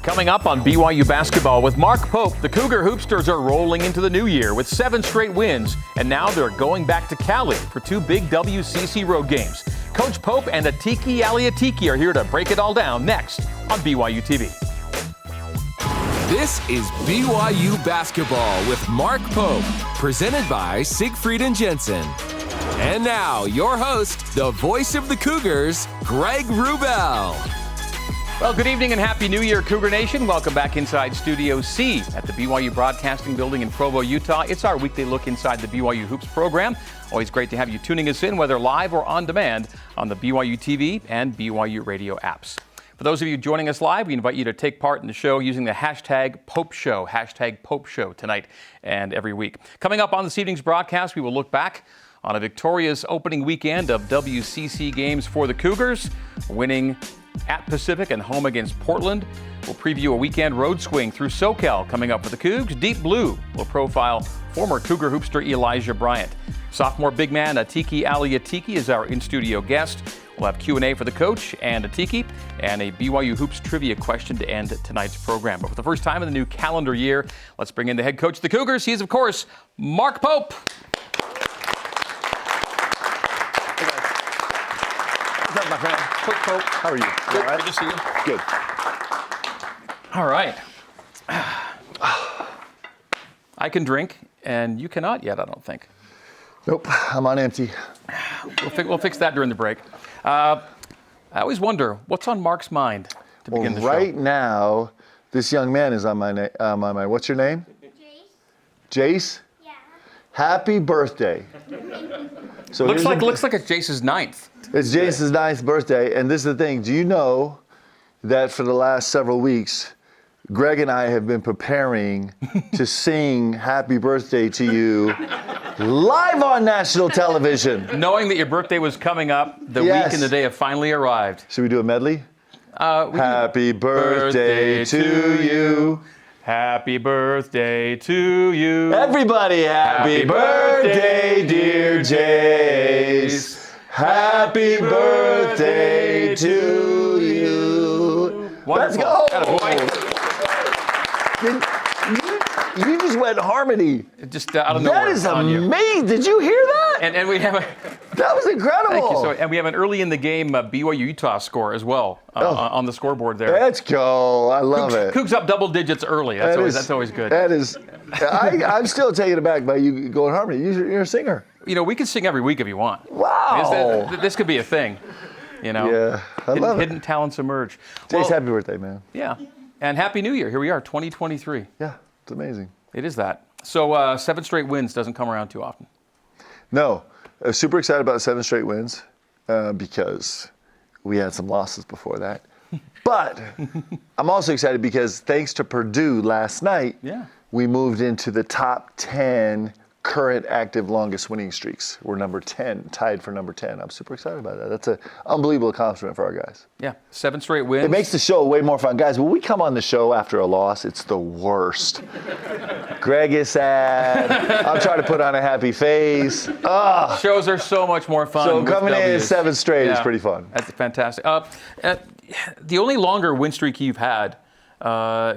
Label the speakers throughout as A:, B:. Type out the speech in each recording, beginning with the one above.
A: Coming up on BYU basketball with Mark Pope, the Cougar Hoopsters are rolling into the new year with 7 straight wins, and now they're going back to Cali for 2 big WCC road games. Coach Pope and Atiki Ally Atiki are here to break it all down next on BYUtv.
B: This is BYU basketball with Mark Pope, presented by Siegfried & Jensen. And now, your host, the voice of the Cougars, Greg Wrubell.
A: Well, good evening and Happy New Year, Cougar Nation. Welcome back inside Studio C at the BYU Broadcasting Building in Provo, Utah. It's our weekly look inside the BYU Hoops program. Always great to have you tuning us in, whether live or on demand, on the BYU TV and BYU radio apps. For those of you joining us live, we invite you to take part in the show using the hashtag Pope Show, hashtag Pope Show tonight and every week. Coming up on this evening's broadcast, we will look back on a victorious opening weekend of WCC games for the Cougars, winning at Pacific and home against Portland. We'll preview a weekend road swing through SoCal coming up for the Cougs. Deep Blue will profile former Cougar hoopster Elijah Bryant. Sophomore big man Atiki Ally Atiki is our in-studio guest. We'll have Q&A for the coach and Atiki, and a BYU Hoops trivia question to end tonight's program. But for the first time in the new calendar year, let's bring in the head coach of the Cougars. He is, of course, Mark Pope.
C: What's up, my friend? Coach Pope, how are you?
A: Good, all right? Good to see you.
C: Good.
A: All right. I can drink, and you cannot yet, I don't think.
C: Nope, I'm on empty.
A: We'll fix that during the break. I always wonder, what's on Mark's mind to begin the show?
C: Right now, this young man is on my mind. What's your name?
D: Jace?
C: Jace?
D: Yeah.
C: Happy birthday. So
A: Looks like it's Jace's 9th.
C: It's Jace's 9th birthday, and this is the thing. Do you know that for the last several weeks, Greg and I have been preparing to sing happy birthday to you live on national television?
A: Knowing that your birthday was coming up, the
C: Yes.
A: week and the day have finally arrived.
C: Should we do a medley?
A: Happy
C: birthday to you.
A: Happy birthday to you.
C: Everybody, happy birthday, dear Jace. Happy birthday to you. Let's
A: Wonderful.
C: go. You just went harmony.
A: Just out of nowhere.
C: That is
A: on you.
C: amazing. Did you hear that?
A: And we have
C: That was incredible.
A: thank you. And we have an early in the game BYU Utah score as well on the scoreboard there.
C: Let's go. I love it.
A: Cougs up double digits early. That's always good.
C: That is. I'm still taken aback by you going harmony. You're a singer.
A: You know, we can sing every week if you want.
C: Wow.
A: This could be a thing. You know.
C: Yeah, I love
A: hidden talents emerge.
C: Jace, happy birthday, man.
A: Yeah. And Happy New Year. Here we are, 2023.
C: Yeah, it's amazing.
A: It is that. So 7 straight wins doesn't come around too often.
C: No, I was super excited about 7 straight wins because we had some losses before that. But I'm also excited because thanks to Purdue last night, we moved into the top 10 current active longest winning streaks. We're number 10, tied for number 10. I'm super excited about that. That's an unbelievable accomplishment for our guys.
A: Yeah, 7 straight wins.
C: It makes the show way more fun. Guys, when we come on the show after a loss, it's the worst. Greg is sad. I'm trying to put on a happy face.
A: Shows are so much more fun.
C: So
A: with
C: coming in
A: W's.
C: 7 straight is pretty fun.
A: That's fantastic. The only longer win streak you've had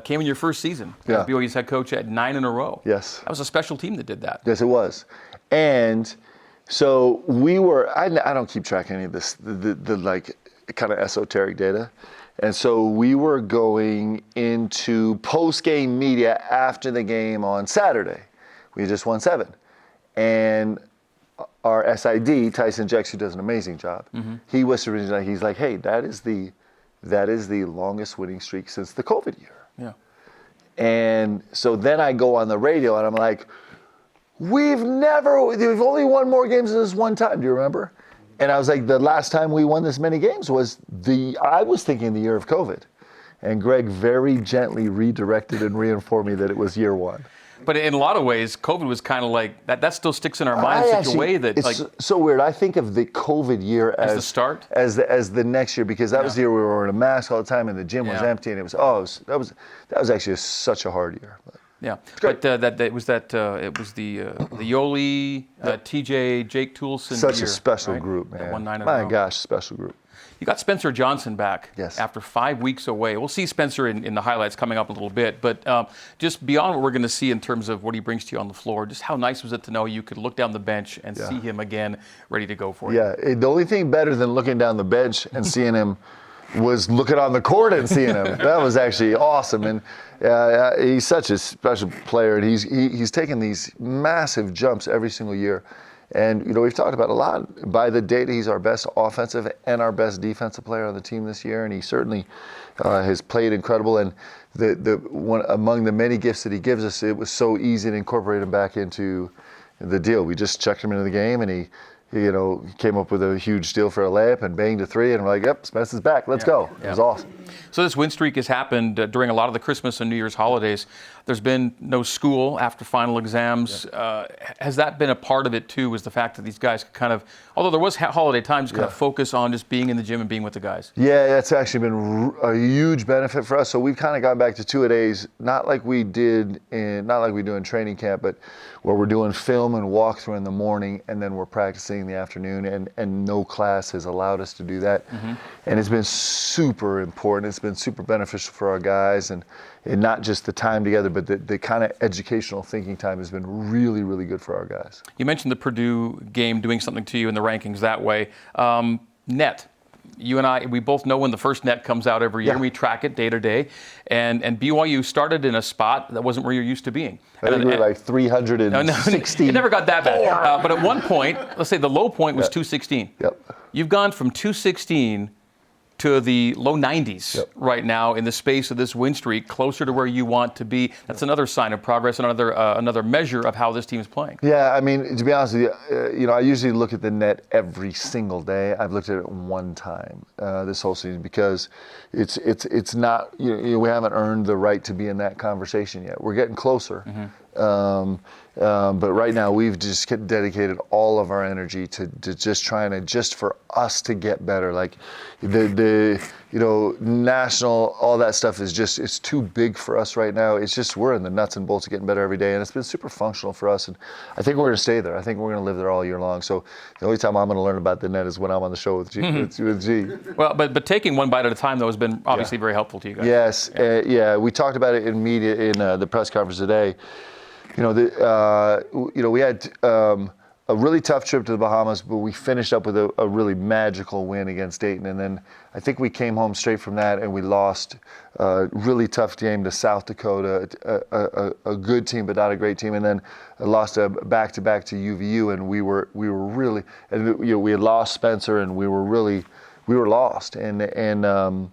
A: came in your first season as BYU's head coach at 9 in a row.
C: Yes.
A: That was a special team that did that.
C: Yes, it was. And so we were, I don't keep track of any of this, the like kind of esoteric data. And so we were going into post-game media after the game on Saturday. We just won 7. And our SID, Tyson Jex, who does an amazing job, he whispered in, he's like, hey, that is the longest winning streak since the COVID year.
A: Yeah.
C: And so then I go on the radio and I'm like, we've only won more games than this one time. Do you remember? And I was like, the last time we won this many games was I was thinking the year of COVID. And Greg very gently redirected and reinformed me that it was year 1.
A: But in a lot of ways, COVID was kind of like, that still sticks in our minds in such a way that,
C: it's
A: like,
C: so weird. I think of the COVID year as
A: the start?
C: As the next year, because that was the year we were wearing a mask all the time and the gym was empty, and that was actually such a hard year. But.
A: Yeah, but it was the Yoli, TJ, Jake Toulson.
C: Such
A: year,
C: a special
A: right?
C: group, man.
A: That won 9 in a
C: My
A: row.
C: gosh, special group.
A: You got Spencer Johnson back
C: Yes.
A: after 5 weeks away. We'll see Spencer in the highlights coming up a little bit, but just beyond what we're going to see in terms of what he brings to you on the floor, just how nice was it to know you could look down the bench and see him again ready to go for you?
C: Yeah, the only thing better than looking down the bench and seeing him was looking on the court and seeing him. That was actually awesome, and he's such a special player, and he's taken these massive jumps every single year. And, we've talked about a lot. By the data, he's our best offensive and our best defensive player on the team this year, and he certainly has played incredible. And the one among the many gifts that he gives us, it was so easy to incorporate him back into the deal. We just checked him into the game, and he came up with a huge deal for a layup and banged a three, and we're like, yep, Spencer's back. Let's go. It was awesome.
A: So this win streak has happened during a lot of the Christmas and New Year's holidays. There's been no school after final exams. Has that been a part of it too, was the fact that these guys could kind of, although there was holiday times, kind of focus on just being in the gym and being with the guys? Yeah,
C: that's actually been a huge benefit for us. So we've kind of gone back to 2-a-days, not like we do in training camp, but where we're doing film and walkthrough in the morning, and then we're practicing in the afternoon, and no class has allowed us to do that. And it's been super important. It's been super beneficial for our guys, and not just the time together, but the kind of educational thinking time has been really, really good for our guys.
A: You mentioned the Purdue game doing something to you in the rankings that way. Net. You and I, we both know when the first net comes out every year. We track it day to day. And BYU started in a spot that wasn't where you're used to being.
C: I think we were like 360.
A: No, it never got that bad. But at one point, let's say the low point was 216.
C: Yep.
A: You've gone from 216 to the low 90s right now in the space of this win streak, closer to where you want to be. That's another sign of progress, another measure of how this team is playing.
C: Yeah, I mean, to be honest with you, I usually look at the net every single day. I've looked at it one time this whole season, because it's not, we haven't earned the right to be in that conversation yet. We're getting closer. But right now we've just dedicated all of our energy to just trying for us to get better. Like the national, all that stuff is just, it's too big for us right now. It's just, we're in the nuts and bolts of getting better every day, and it's been super functional for us. And I think we're going to stay there. I think we're going to live there all year long. So the only time I'm going to learn about the net is when I'm on the show with G. with G.
A: Well, but taking one bite at a time, though, has been obviously very helpful to you guys.
C: Yes, we talked about it in media in the press conference today. We had a really tough trip to the Bahamas, but we finished up with a really magical win against Dayton. And then I think we came home straight from that, and we lost a really tough game to South Dakota, a good team but not a great team. And then lost a back-to-back to UVU, and we were really, and we had lost Spencer, and we were lost. And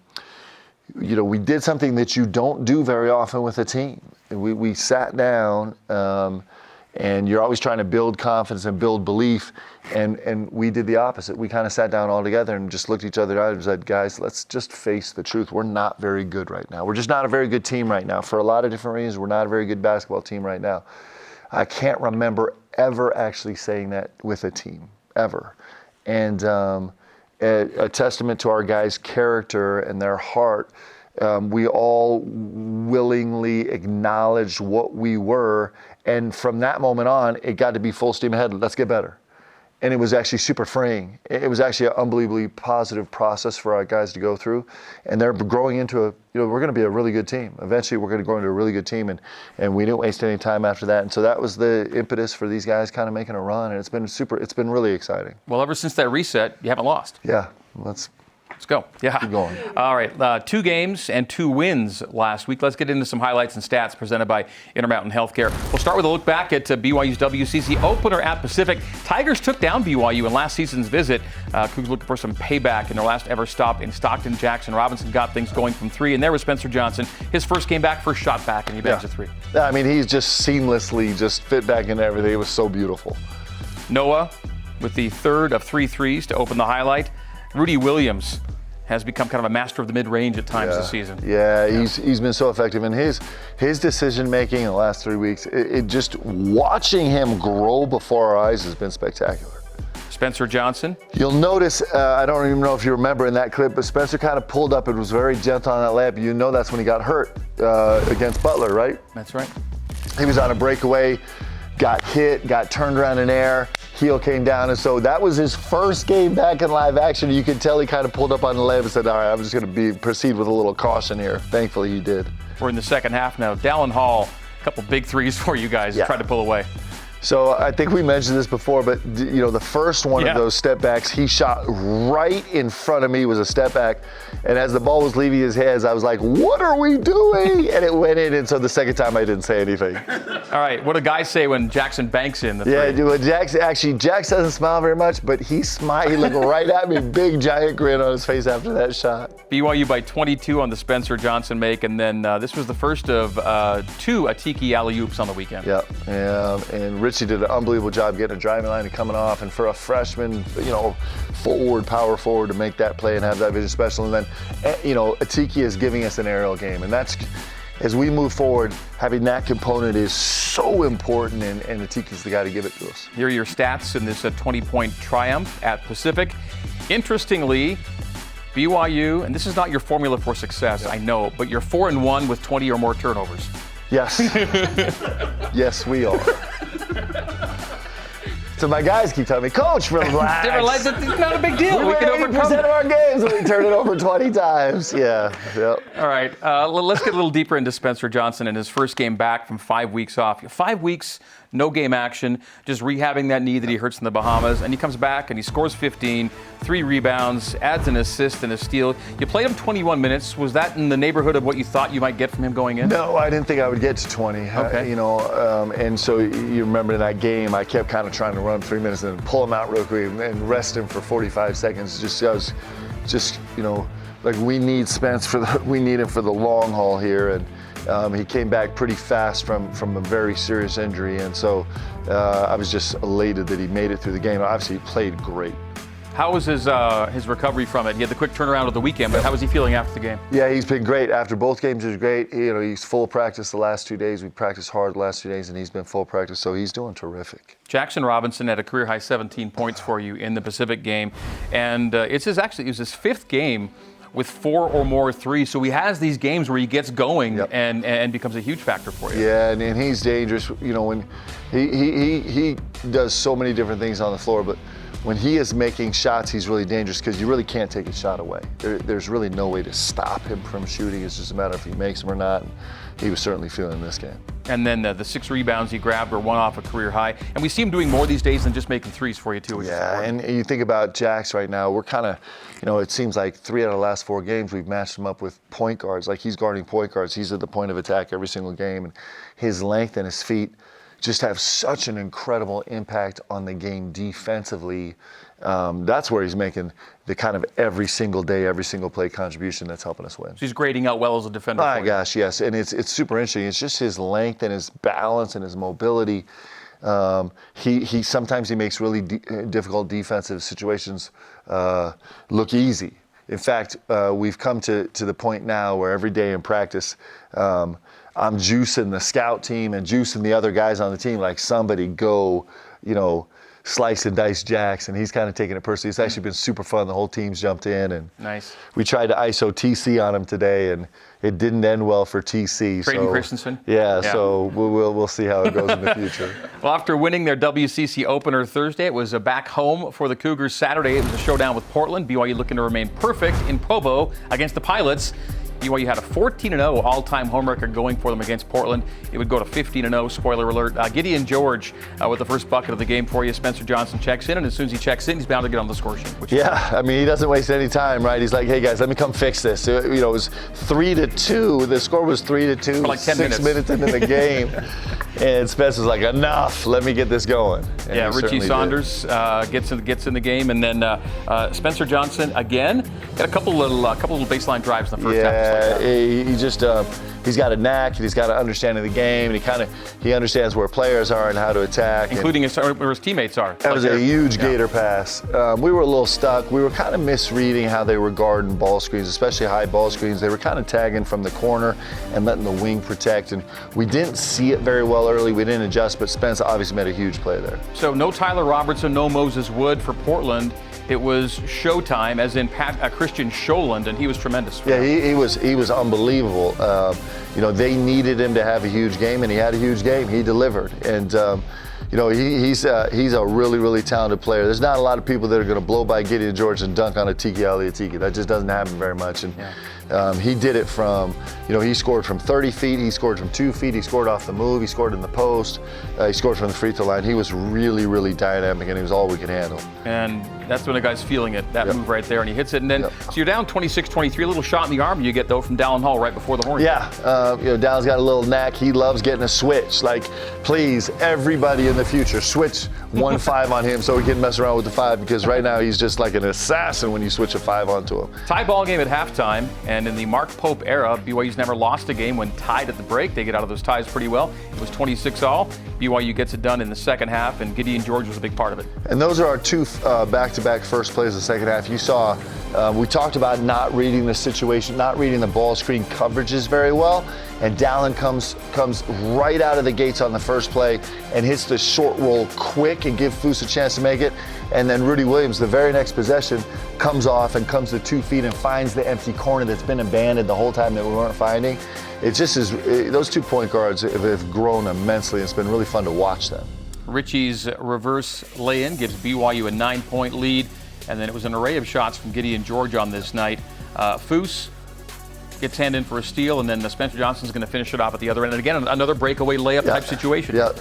C: we did something that you don't do very often with a team. We sat down, and you're always trying to build confidence and build belief, and we did the opposite. We kind of sat down all together and just looked at each other and said, guys, let's just face the truth. We're not very good right now. We're just not a very good team right now. For a lot of different reasons, we're not a very good basketball team right now. I can't remember ever actually saying that with a team, ever. And a testament to our guys' character and their heart. We all willingly acknowledged what we were, and from that moment on, it got to be full steam ahead. Let's get better. And it was actually super freeing. It was actually an unbelievably positive process for our guys to go through, and they're growing into we're going to be a really good team. Eventually, we're going to grow into a really good team, and we didn't waste any time after that. And so that was the impetus for these guys kind of making a run, and it's been really exciting.
A: Well, ever since that reset, you haven't lost.
C: Yeah, let's
A: go. Yeah.
C: Keep going.
A: All right. 2 games and 2 wins last week. Let's get into some highlights and stats presented by Intermountain Healthcare. We'll start with a look back at BYU's WCC opener at Pacific. Tigers took down BYU in last season's visit. Cougs looking for some payback in their last ever stop in Stockton. Jackson Robinson got things going from 3, and there was Spencer Johnson. His first game back, first shot back, and he bangs a 3.
C: I mean, he's just seamlessly just fit back into everything. It was so beautiful.
A: Noah with the 3rd of 3 threes to open the highlight. Rudy Williams has become kind of a master of the mid-range at times this season.
C: Yeah, he's been so effective, and his decision-making in the last 3 weeks, it just watching him grow before our eyes has been spectacular.
A: Spencer Johnson.
C: You'll notice, I don't even know if you remember in that clip, but Spencer kind of pulled up and was very gentle on that layup. You know that's when he got hurt against Butler, right?
A: That's right.
C: He was on a breakaway, got hit, got turned around in air, heel came down, and so that was his first game back in live action. You could tell he kind of pulled up on the leg and said, all right, I'm just going to proceed with a little caution here. Thankfully, he did.
A: We're in the second half now. Dallin Hall, a couple big threes for you guys.
C: Yeah.
A: Tried to pull away.
C: So I think we mentioned this before, but the first one of those step backs, he shot right in front of me, was a step back. And as the ball was leaving his hands, I was like, what are we doing? And it went in, and so the second time I didn't say anything.
A: All right, what do guys say when Jackson banks in the three?
C: Yeah, Jax doesn't smile very much, but he smiled. He looked right at me, big giant grin on his face after that shot.
A: BYU by 22 on the Spencer Johnson make, and then this was the first of 2 Atiki Ally Oops on the weekend.
C: Yeah, and Richie did an unbelievable job getting a driving line and coming off, and for a freshman, power forward to make that play and have that vision special. And then, Atiki is giving us an aerial game, and that's, as we move forward, having that component is so important, and Atiki's the guy to give it to us.
A: Here are your stats in this 20-point triumph at Pacific. Interestingly, BYU, and this is not your formula for success, I know, but you're 4-1 with 20 or more turnovers.
C: Yes. Yes, we are. So my guys keep telling me, Coach, relax.
A: It's not a big deal.
C: We can overcome 80% of our games and we turn it over 20 times. Yeah. Yep.
A: All right. Let's get a little deeper into Spencer Johnson and his first game back from 5 weeks off. 5 weeks, no game action, just rehabbing that knee that he hurts in the Bahamas. And he comes back and he scores 15, 3 rebounds, adds an assist and a steal. You played him 21 minutes. Was that in the neighborhood of what you thought you might get from him going in?
C: No, I didn't think I would get to 20.
A: Okay.
C: And so you remember in that game, I kept kind of trying to run 3 minutes and pull him out real quick and rest him for 45 seconds. Like we need Spence we need him for the long haul here. And he came back pretty fast from a very serious injury, and so I was just elated that he made it through the game. Obviously, he played great.
A: How was his recovery from it? He had the quick turnaround of the weekend, but how was he feeling after the game?
C: Yeah, he's been great. After both games, he was great. He's full practice the last 2 days. We practiced hard the last 2 days, and he's been full practice, so he's doing terrific.
A: Jackson Robinson had a career-high 17 points for you in the Pacific game, and it was his 5th game with 4 or more threes. So he has these games where he gets going and becomes a huge factor for you.
C: Yeah, and he's dangerous. When he does so many different things on the floor, but when he is making shots, he's really dangerous because you really can't take a shot away. There's really no way to stop him from shooting. It's just a matter if he makes them or not. And he was certainly feeling this game.
A: And then the 6 rebounds he grabbed were 1 off a career high. And we see him doing more these days than just making threes for you, too.
C: Yeah, and you think about Jax right now, we're kind of, it seems like 3 out of the last 4 games we've matched him up with point guards. Like he's guarding point guards. He's at the point of attack every single game. And his length and his feet just have such an incredible impact on the game defensively. That's where he's making the kind of every single day, every single play contribution that's helping us win.
A: So he's grading out well as a defender.
C: My gosh, yes, and it's super interesting. It's just his length and his balance and his mobility. He sometimes he makes really difficult defensive situations look easy. In fact, we've come to the point now where every day in practice, I'm juicing the scout team and juicing the other guys on the team, like somebody go, slice and dice Jax, and he's kind of taking it personally. It's actually been super fun. The whole team's jumped in, and
A: nice.
C: We tried to ISO TC on him today, and it didn't end well for TC.
A: Trayden Christensen?
C: Yeah, so we'll see how it goes in the future.
A: Well, after winning their WCC opener Thursday, it was back home for the Cougars Saturday. It was a showdown with Portland. BYU looking to remain perfect in Provo against the Pilots. BYU had a 14-0 all-time home record going for them against Portland. It would go to 15-0, spoiler alert. Gideon George with the first bucket of the game for you. Spencer Johnson checks in, and as soon as he checks in, he's bound to get on the score sheet.
C: He doesn't waste any time, right? He's like, hey, guys, let me come fix this. It was 3-2. The score was 3-2.
A: For like 10 minutes.
C: 6 minutes into the game. And Spencer's like, enough. Let me get this going. And
A: Richie Saunders gets in the game, and then Spencer Johnson again got a couple little baseline drives in the first half.
C: Yeah, he's got a knack, he's got an understanding of the game, and he understands where players are and how to attack.
A: Including where his teammates are.
C: That was a huge Gator pass. We were a little stuck. We were kind of misreading how they were guarding ball screens, especially high ball screens. They were kind of tagging from the corner and letting the wing protect, and we didn't see it very well early. We didn't adjust, but Spence obviously made a huge play there.
A: So no Tyler Robertson, no Moses Wood for Portland. It was showtime, as in Christian Scholand, and he was tremendous.
C: He was unbelievable. They needed him to have a huge game, and he had a huge game. He delivered, and he's a really, really talented player. There's not a lot of people that are going to blow by Gideon George and dunk on Atiki Ally Atiki. That just doesn't happen very much. And he did it from, he scored from 30 feet, he scored from 2 feet, he scored off the move, he scored in the post, he scored from the free throw line. He was really, really dynamic, and he was all we could handle.
A: And that's when the guy's feeling it, that move right there, and he hits it. And then, so you're down 26-23, a little shot in the arm you get, though, from Dallin Hall right before the horn.
C: Yeah, Dallin's got a little knack. He loves getting a switch. Like, please, everybody in the future, switch 1-5 on him so he can mess around with the 5, because right now he's just like an assassin when you switch a 5 onto him.
A: Tie ball game at halftime, and in the Mark Pope era, BYU's never lost a game when tied at the break. They get out of those ties pretty well. It was 26-all. BYU gets it done in the second half, and Gideon George was a big part of it.
C: And those are our two back-to-back first plays of the second half. You saw, we talked about not reading the situation, not reading the ball screen coverages very well, and Dallin comes right out of the gates on the first play and hits the short roll quick and give Foose a chance to make it. And then Rudy Williams, the very next possession, comes off and comes to 2 feet and finds the empty corner that's been abandoned the whole time that we weren't finding. It just is, those 2 point guards have grown immensely. It's been really fun to watch them.
A: Richie's reverse lay-in gives BYU a 9-point lead, and then it was an array of shots from Gideon George on this night. Foose gets hand in for a steal, and then Spencer Johnson's going to finish it off at the other end. And again, another breakaway layup type situation.
C: Yeah,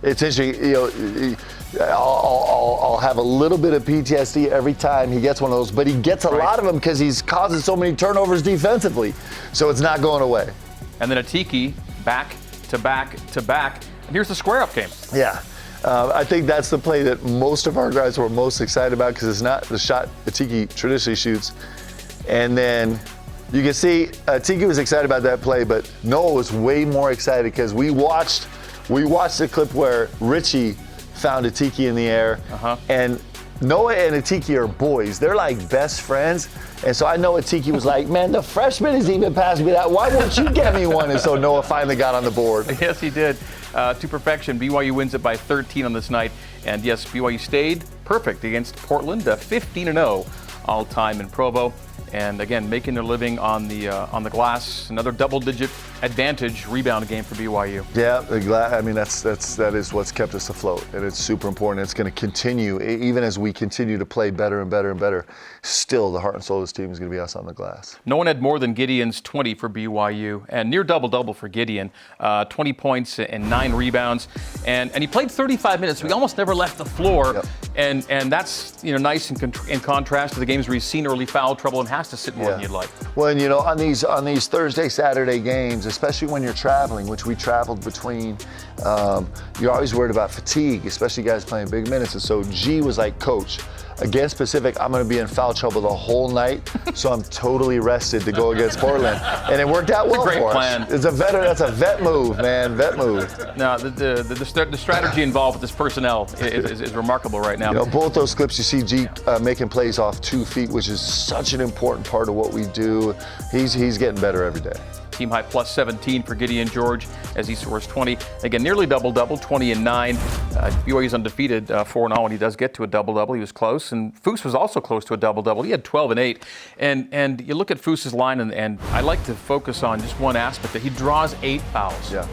C: it's interesting. I'll have a little bit of PTSD every time he gets one of those, but he gets a lot of them because he's causing so many turnovers defensively. So it's not going away. And
A: then Atiki back to back to back. And here's the square-up game.
C: Yeah. I think that's the play that most of our guys were most excited about, because it's not the shot Atiki traditionally shoots. And then you can see Atiki was excited about that play, but Noah was way more excited because we watched the clip where Richie found Atiki in the air, and Noah and Atiki are boys. They're like best friends. And so I know Atiki was like, man, the freshman is even passing me that. Why won't you get me one? And so Noah finally got on the board.
A: Yes, he did. To perfection. BYU wins it by 13 on this night. And yes, BYU stayed perfect against Portland, 15-0 all time in Provo. And again, making their living on the glass. Another double-digit advantage rebound game for BYU.
C: Yeah, that is what's kept us afloat, and it's super important. It's going to continue even as we continue to play better and better and better. Still, the heart and soul of this team is going to be us on the glass.
A: No one had more than Gideon's 20 for BYU, and near double-double for Gideon. 20 points and 9 rebounds, and he played 35 minutes. So he almost never left the floor, and that's nice in contrast to the games where he's seen early foul trouble and has to sit more than you'd like.
C: Well, and on these Thursday, Saturday games, especially when you're traveling, which we traveled between, you're always worried about fatigue, especially guys playing big minutes. And so G was like, Coach, against Pacific, I'm going to be in foul trouble the whole night, so I'm totally rested to go against Portland. And it worked out well for us. It's a veteran. That's a vet move, man. Vet move.
A: No, the strategy involved with this personnel is remarkable right now.
C: Both those clips, you see G making plays off 2 feet, which is such an important part of what we do. He's getting better every day.
A: Team high plus 17 for Gideon George as he scores 20. Again, nearly double-double, 20 and 9. BYU's undefeated 4-0 when he does get to a double-double. He was close, and Foose was also close to a double-double. He had 12 and 8. And you look at Foose's line, and I like to focus on just one aspect, that he draws 8 fouls.
C: Yeah.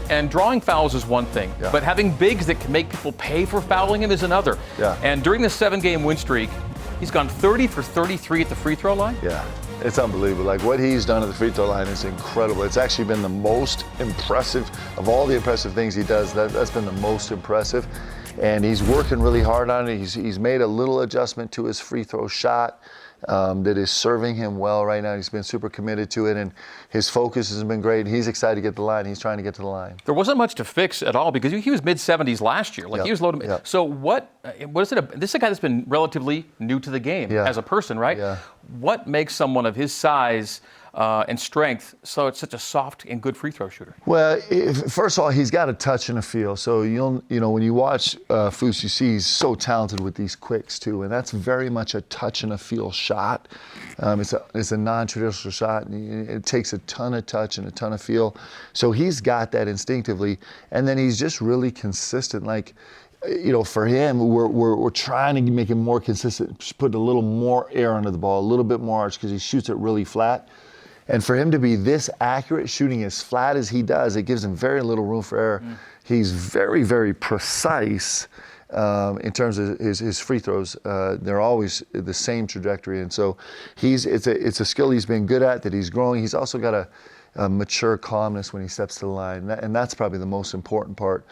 A: And drawing fouls is one thing, but having bigs that can make people pay for fouling him is another.
C: Yeah.
A: And during this 7-game win streak, he's gone 30 for 33 at the free throw line.
C: Yeah. It's unbelievable. Like, what he's done at the free throw line is incredible. It's actually been the most impressive of all the impressive things he does. That's been the most impressive. And he's working really hard on it. He's made a little adjustment to his free throw shot that is serving him well right now. He's been super committed to it, and his focus has been great. He's excited to get the line. He's trying to get to the line.
A: There wasn't much to fix at all because he was mid-70s last year. Like, he was low to mid. So what is it? This is a guy that's been relatively new to the game as a person, right?
C: Yeah.
A: What makes someone of his size and strength so it's such a soft and good free throw shooter?
C: Well, first of all, he's got a touch and a feel. So when you watch Foose, you see he's so talented with these quicks too, and that's very much a touch and a feel shot. It's a non-traditional shot. And it takes a ton of touch and a ton of feel. So he's got that instinctively, and then he's just really consistent. Like, for him, we're trying to make him more consistent, just put a little more air under the ball, a little bit more arch, because he shoots it really flat. And for him to be this accurate, shooting as flat as he does, it gives him very little room for error. He's very, very precise in terms of his free throws. They're always the same trajectory. And so it's a skill he's been good at, that he's growing. He's also got a mature calmness when he steps to the line. And that's probably the most important part.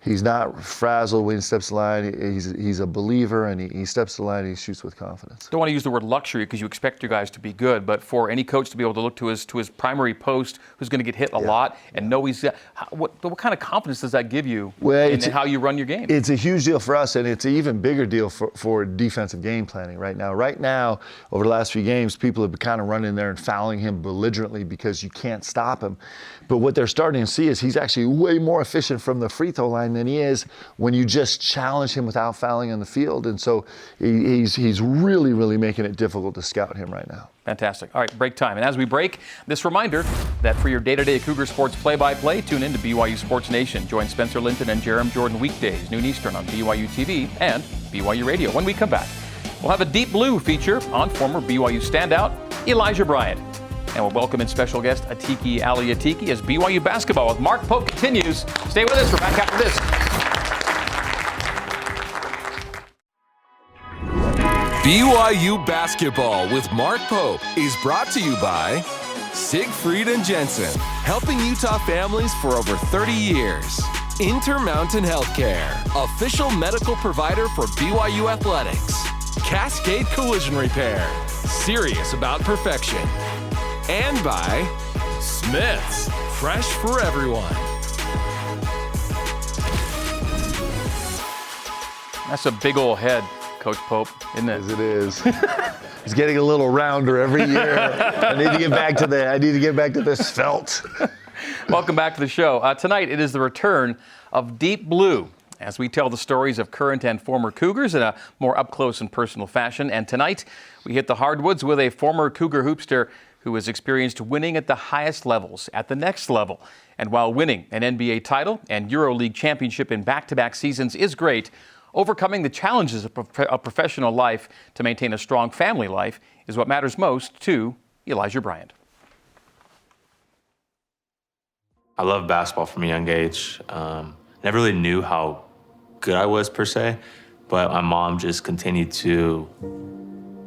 C: He's not frazzled when he steps to the line. He's a believer, and he steps to the line and he shoots with confidence.
A: Don't want to use the word luxury because you expect your guys to be good, but for any coach to be able to look to his primary post, who's going to get hit a lot, and know he's what kind of confidence does that give you in how you run your game?
C: It's a huge deal for us, and it's an even bigger deal for defensive game planning right now. Right now, over the last few games, people have been kind of running there and fouling him belligerently because you can't stop him. But what they're starting to see is he's actually way more efficient from the free throw line than he is when you just challenge him without fouling on the field. And so he's really, really making it difficult to scout him right now.
A: Fantastic. All right, break time. And as we break, this reminder that for your day-to-day Cougar sports play-by-play, tune in to BYU Sports Nation. Join Spencer Linton and Jerem Jordan weekdays, noon Eastern on BYUtv and BYU Radio. When we come back, we'll have a Deep Blue feature on former BYU standout Elijah Bryant. And we'll welcome in special guest Atiki Ally Atiki as BYU basketball with Mark Pope continues. Stay with us. We're back after this.
B: BYU basketball with Mark Pope is brought to you by Siegfried and Jensen, helping Utah families for over 30 years. Intermountain Healthcare, official medical provider for BYU athletics. Cascade Collision Repair, serious about perfection. And by Smith's, fresh for everyone.
A: That's a big old head, Coach Pope, isn't it?
C: As it is. He's getting a little rounder every year. I need to get back to the svelte.
A: Welcome back to the show. Tonight it is the return of Deep Blue, as we tell the stories of current and former Cougars in a more up-close and personal fashion. And tonight we hit the hardwoods with a former Cougar hoopster who has experienced winning at the highest levels, at the next level. And while winning an NBA title and EuroLeague championship in back-to-back seasons is great, overcoming the challenges of professional life to maintain a strong family life is what matters most to Elijah Bryant.
E: I love basketball from a young age. Never really knew how good I was per se, but my mom just continued to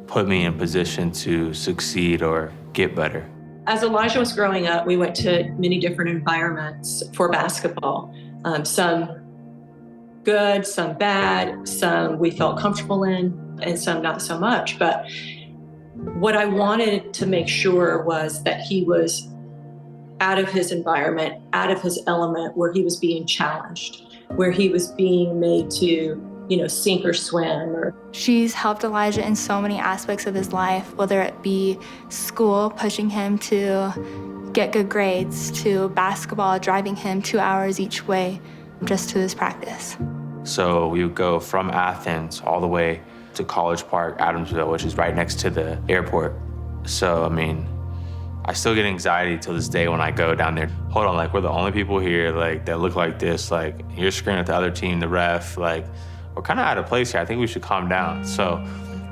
E: put me in position to succeed or get better.
F: As Elijah was growing up, we went to many different environments for basketball. Some good, some bad, some we felt comfortable in, and some not so much. But what I wanted to make sure was that he was out of his environment, out of his element, where he was being challenged, where he was being made to, sink or swim.
G: She's helped Elijah in so many aspects of his life, whether it be school, pushing him to get good grades, to basketball, driving him 2 hours each way just to his practice.
E: So we would go from Athens all the way to College Park, Adamsville, which is right next to the airport. So, I still get anxiety till this day when I go down there. Hold on, we're the only people here, that look like this. You're screaming at the other team, the ref, we're kind of out of place here. I think we should calm down. So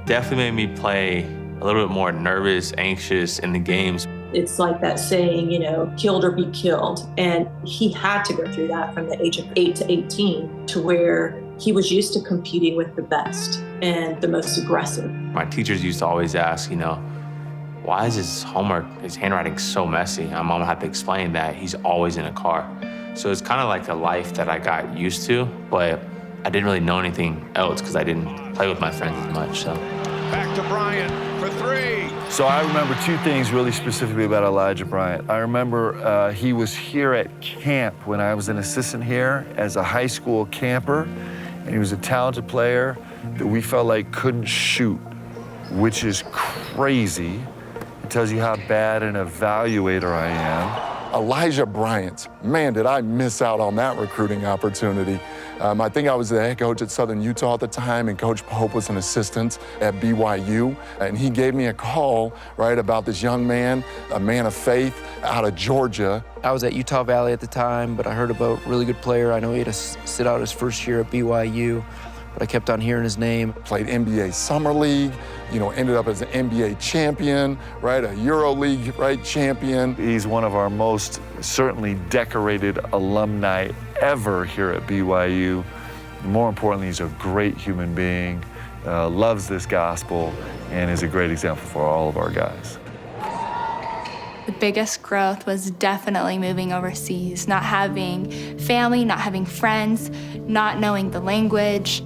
E: definitely made me play a little bit more nervous, anxious in the games.
F: It's like that saying, killed or be killed. And he had to go through that from the age of 8 to 18 to where he was used to competing with the best and the most aggressive.
E: My teachers used to always ask, why is his handwriting so messy? My mom had to explain that he's always in a car. So it's kind of like the life that I got used to, but I didn't really know anything else because I didn't play with my friends as much. So
H: back to Bryant for three.
C: So I remember two things really specifically about Elijah Bryant. I remember he was here at camp when I was an assistant here as a high school camper, and he was a talented player that we felt like couldn't shoot, which is crazy. It tells you how bad an evaluator I am.
I: Elijah Bryant, man, did I miss out on that recruiting opportunity. I think I was the head coach at Southern Utah at the time, and Coach Pope was an assistant at BYU. And he gave me a call, about this young man, a man of faith out of Georgia.
J: I was at Utah Valley at the time, but I heard about a really good player. I know he had to sit out his first year at BYU, but I kept on hearing his name.
I: Played NBA Summer League, ended up as an NBA champion, right? A EuroLeague, right, champion.
C: He's one of our most certainly decorated alumni ever here at BYU. More importantly, he's a great human being, loves this gospel, and is a great example for all of our guys.
G: The biggest growth was definitely moving overseas, not having family, not having friends, not knowing the language.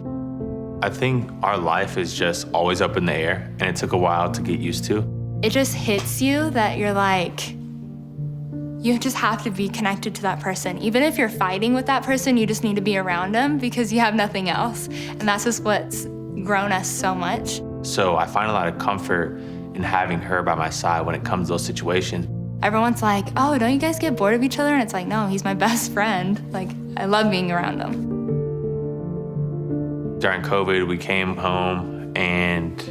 E: I think our life is just always up in the air, and it took a while to get used to.
G: It just hits you that you're like, you just have to be connected to that person. Even if you're fighting with that person, you just need to be around them because you have nothing else. And that's just what's grown us so much.
E: So I find a lot of comfort in having her by my side when it comes to those situations.
G: Everyone's like, oh, don't you guys get bored of each other? And it's like, no, he's my best friend. Like, I love being around him.
E: During COVID, we came home and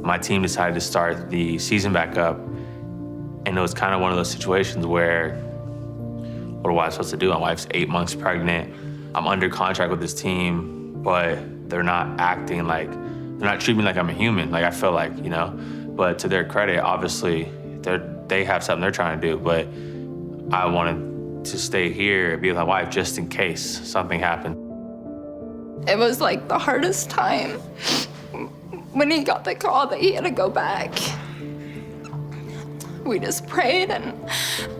E: my team decided to start the season back up. And it was kind of one of those situations where, what am I supposed to do? My wife's 8 months pregnant. I'm under contract with this team, but they're not acting like, they're not treating me like I'm a human. Like I feel like, but to their credit, obviously, they have something they're trying to do, but I wanted to stay here and be with my wife just in case something happened.
G: It was like the hardest time when he got the call that he had to go back. We just prayed, and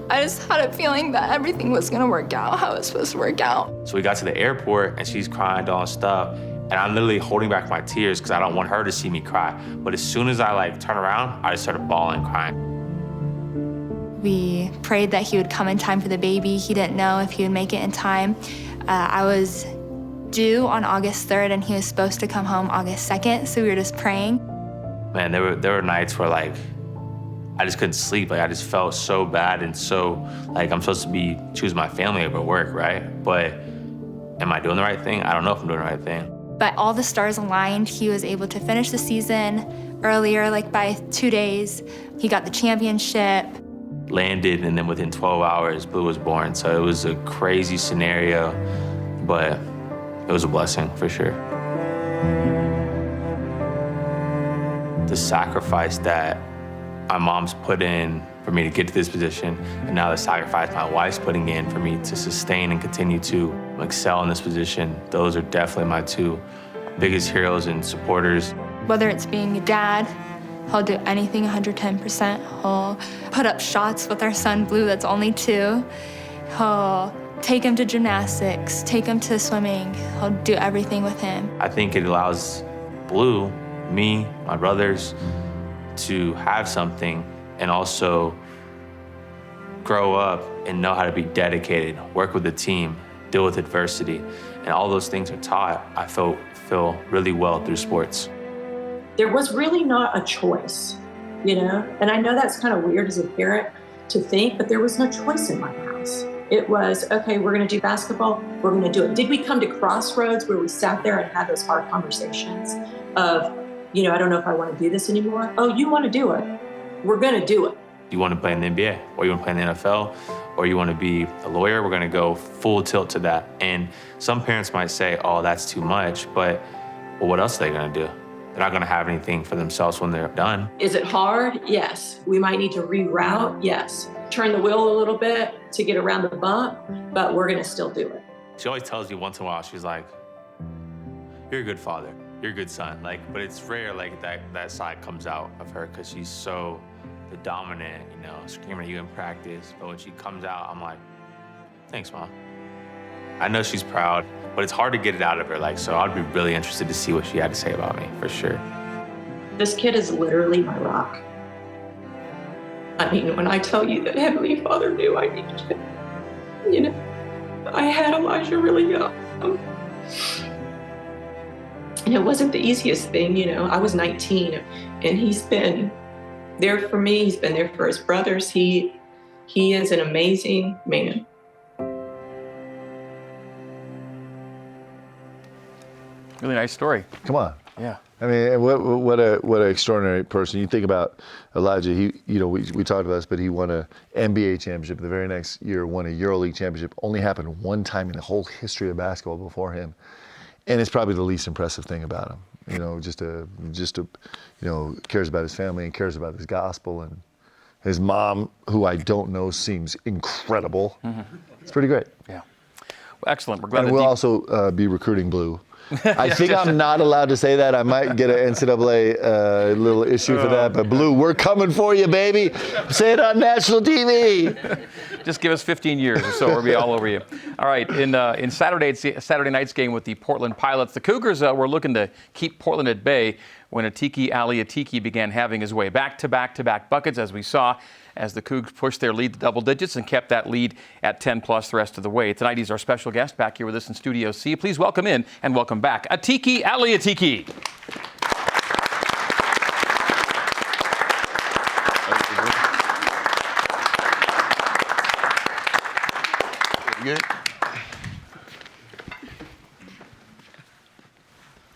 G: I just had a feeling that everything was gonna work out how it was supposed to work out.
E: So we got to the airport and she's crying, all stuff, and I'm literally holding back my tears because I don't want her to see me cry. But as soon as I turn around, I just started bawling, crying.
G: We prayed that he would come in time for the baby. He didn't know if he would make it in time. I was due on August 3rd, and he was supposed to come home August 2nd, so we were just praying.
E: Man, there were nights where I just couldn't sleep. I just felt so bad and so I'm supposed to be choosing my family over work, right? But am I doing the right thing? I don't know if I'm doing the right thing.
G: But all the stars aligned. He was able to finish the season earlier, by 2 days. He got the championship.
E: Landed, and then within 12 hours, Blue was born. So it was a crazy scenario, but it was a blessing for sure. The sacrifice that my mom's put in for me to get to this position, and now the sacrifice my wife's putting in for me to sustain and continue to excel in this position, those are definitely my two biggest heroes and supporters.
G: Whether it's being a dad, he'll do anything 110%. He'll put up shots with our son, Blue, that's only 2. He'll take him to gymnastics, take him to swimming. He'll do everything with him.
E: I think it allows Blue, me, my brothers, to have something and also grow up and know how to be dedicated, work with the team, deal with adversity. And all those things are taught, I feel really well through sports.
F: There was really not a choice, And I know that's kind of weird as a parent to think, but there was no choice in my house. It was, okay, we're gonna do basketball, we're gonna do it. Did we come to crossroads where we sat there and had those hard conversations of, I don't know if I wanna do this anymore? Oh, you wanna do it, we're gonna do it.
E: You wanna play in the NBA, or you wanna play in the NFL, or you wanna be a lawyer, we're gonna go full tilt to that. And some parents might say, oh, that's too much, but well, what else are they gonna do? They're not gonna have anything for themselves when they're done.
F: Is it hard? Yes. We might need to reroute? Yes. Turn the wheel a little bit to get around the bump, but we're gonna still do it.
E: She always tells me once in a while, she's like, you're a good father, you're a good son. But it's rare that side comes out of her because she's so the dominant, screaming at you in practice. But when she comes out, I'm like, thanks, Mom. I know she's proud, but it's hard to get it out of her. So I'd be really interested to see what she had to say about me, for sure.
F: This kid is literally my rock. I mean, when I tell you that Heavenly Father knew I needed him, I had Elijah really young. And it wasn't the easiest thing, I was 19 and he's been there for me. He's been there for his brothers. He is an amazing man.
A: Really nice story.
C: Come on.
A: Yeah.
C: I mean, what an extraordinary person. You think about Elijah. We talked about this, but he won an NBA championship. The very next year, won a EuroLeague championship. Only happened one time in the whole history of basketball before him, and it's probably the least impressive thing about him. cares about his family and cares about his gospel. And his mom, who I don't know, seems incredible. It's pretty great.
A: Yeah. Well, excellent. We're glad.
C: And we'll also be recruiting Blue. I think I'm not allowed to say that. I might get an NCAA little issue for that. But Blue, we're coming for you, baby. Say it on national TV.
A: Just give us 15 years or so, we'll be all over you. All right, in Saturday night's game with the Portland Pilots, the Cougars were looking to keep Portland at bay when Atiki Ally Atiki began having his way. Back-to-back buckets, as we saw, as the Cougs pushed their lead to double digits and kept that lead at 10+ the rest of the way. Tonight, he's our special guest back here with us in Studio C. Please welcome in and welcome back Atiki Ally Atiki.
K: Good.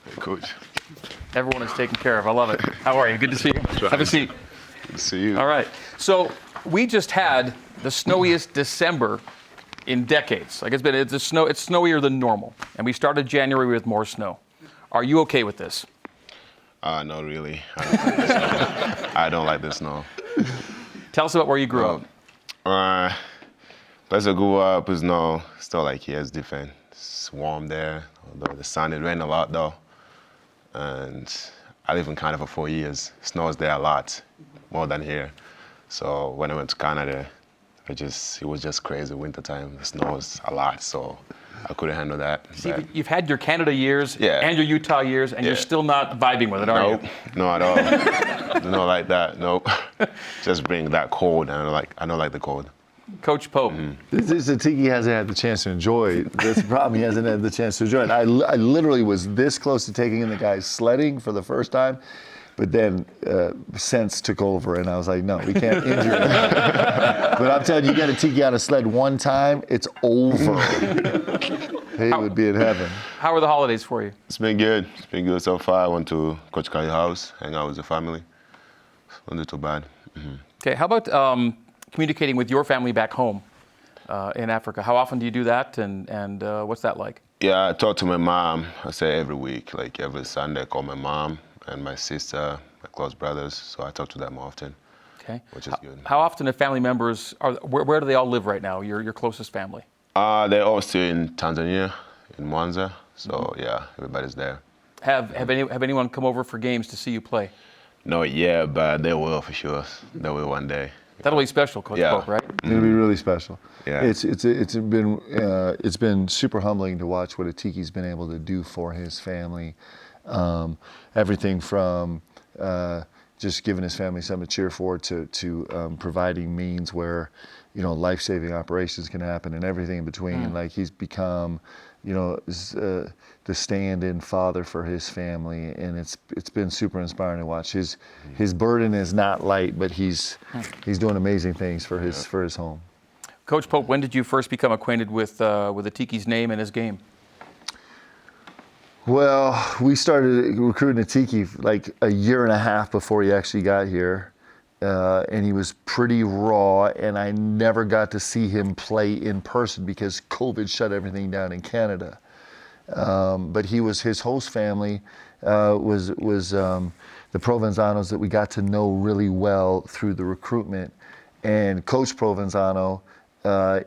K: Hey, Coach.
A: Everyone is taken care of. I love it. How are you? Good to see you. Have a seat.
K: Good to see you.
A: All right. So we just had the snowiest December in decades. Like it's snowier than normal. And we started January with more snow. Are you okay with this?
K: Not really. I don't like the snow.
A: Tell us about where you grew up.
K: Place I grew up is still like here, it's different. It's warm there, although the sun, it rained a lot though. And I lived in Canada for 4 years. Snows there a lot, more than here. So when I went to Canada, it was just crazy wintertime. The snows a lot, so I couldn't handle that.
A: See, you've had your Canada years and your Utah years, and
K: Yeah.
A: you're still not vibing with it, are you?
K: No, at all. Not like that, nope. Just bring that cold, and I don't like the cold.
A: Coach Pope.
C: This Atiki hasn't had the chance to enjoy. That's the problem. He hasn't had the chance to enjoy it. I literally was this close to taking in the guys sledding for the first time, but then sense took over, and I was like, no, we can't injure him. But I'm telling you, you got Atiki on a sled one time, it's over. He would be in heaven.
A: How were the holidays for you?
K: It's been good. It's been good so far. I went to Coach Kali's house, hang out with the family. Wasn't too bad.
A: Okay, how about communicating with your family back home in Africa? How often do you do that, and what's that like?
K: Yeah, I talk to my mom, I say every week, like every Sunday I call my mom and my sister, my close brothers, so I talk to them often,
A: okay.
K: Which is good.
A: How often do family members, where do they all live right now, your closest family?
K: They're all still in Tanzania, in Mwanza, so yeah, everybody's there.
A: Have anyone come over for games to see you play?
K: No, yeah, but they will for sure. They will one day.
A: That'll be special, Coach Pope, right?
C: It'll be really special.
K: Yeah.
C: It's been super humbling to watch what Atiki's been able to do for his family. Everything from just giving his family something to cheer for to providing means where life-saving operations can happen and everything in between. Like he's become the stand-in father for his family, and it's been super inspiring to watch. His burden is not light, but he's doing amazing things for his home.
A: Coach Pope, when did you first become acquainted with Atiki's name and his game?
C: Well, we started recruiting Atiki like a year and a half before he actually got here. And he was pretty raw, and I never got to see him play in person because COVID shut everything down in Canada. But his host family was the Provenzanos that we got to know really well through the recruitment. And Coach Provenzano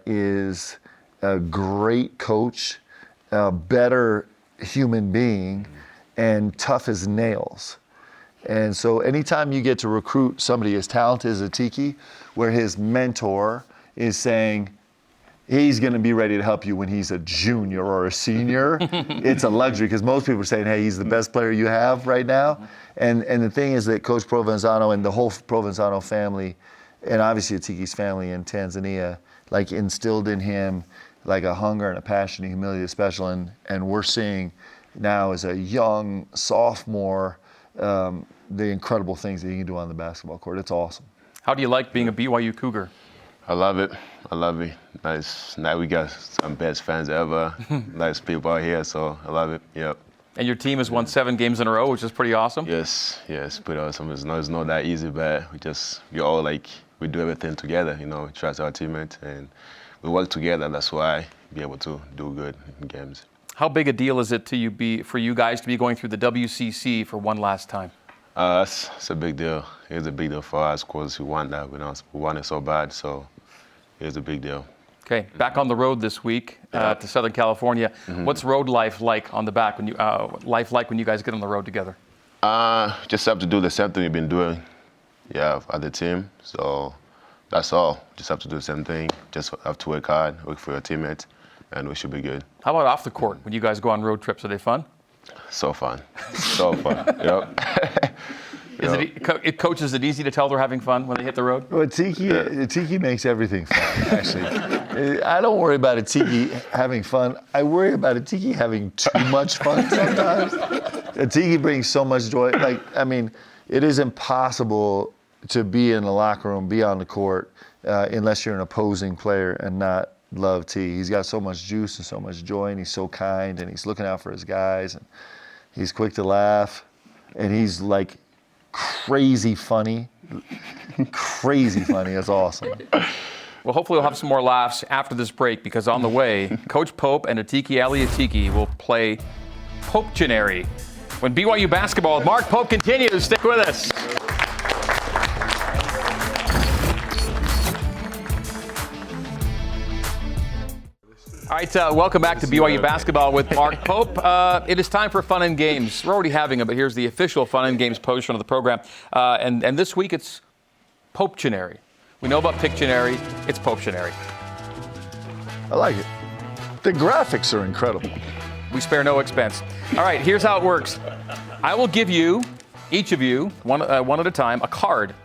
C: is a great coach, a better human being, and tough as nails. And so anytime you get to recruit somebody as talented as Atiki, where his mentor is saying he's going to be ready to help you when he's a junior or a senior, it's a luxury, because most people are saying, hey, he's the best player you have right now. And the thing is that Coach Provenzano and the whole Provenzano family, and obviously Atiki's family in Tanzania, like instilled in him like a hunger and a passion and humility that's special. And we're seeing now as a young sophomore, the incredible things that he can do on the basketball court. It's awesome.
A: How do you like being a BYU Cougar?
K: I love it. Nice. Now we got some best fans ever. Nice people out here, so I love it. Yep.
A: And your team has won 7 games in a row, which is pretty awesome.
K: Yes, pretty awesome. It's not that easy, but we all we do everything together. We trust our teammates and we work together. That's why we be able to do good in games.
A: How big a deal is it for you guys to be going through the WCC for one last time?
K: It's a big deal. It's a big deal for us because we want that. We want it so bad, so it's a big deal.
A: Okay, back on the road this week to Southern California. What's road life like on the back when you guys get on the road together?
K: Just have to do the same thing we've been doing, at the team. So that's all. Just have to do the same thing. Just have to work hard, work for your teammates, and we should be good.
A: How about off the court when you guys go on road trips? Are they fun?
K: So fun. So fun. Yep.
A: Coach, is it easy to tell they're having fun when they hit the road?
C: Well, Atiki makes everything fun, actually. I don't worry about Atiki having fun. I worry about Atiki having too much fun sometimes. Atiki brings so much joy. It is impossible to be in the locker room, be on the court, unless you're an opposing player and not love T. He's got so much juice and so much joy, and he's so kind, and he's looking out for his guys, and he's quick to laugh, and he's like crazy funny. Crazy funny. It's awesome.
A: Well, hopefully we'll have some more laughs after this break, because on the way, Coach Pope and Atiki Ally Atiki will play Popetionary. When BYU basketball with Mark Pope continues, stick with us. All right, welcome back to BYU basketball with Mark Pope. It is time for Fun and Games. We're already having it, but here's the official Fun and Games portion of the program. And this week it's Popetionary. We know about Pictionary. It's Popetionary.
C: I like it. The graphics are incredible.
A: We spare no expense. All right, here's how it works. I will give you, each of you, one at a time, a card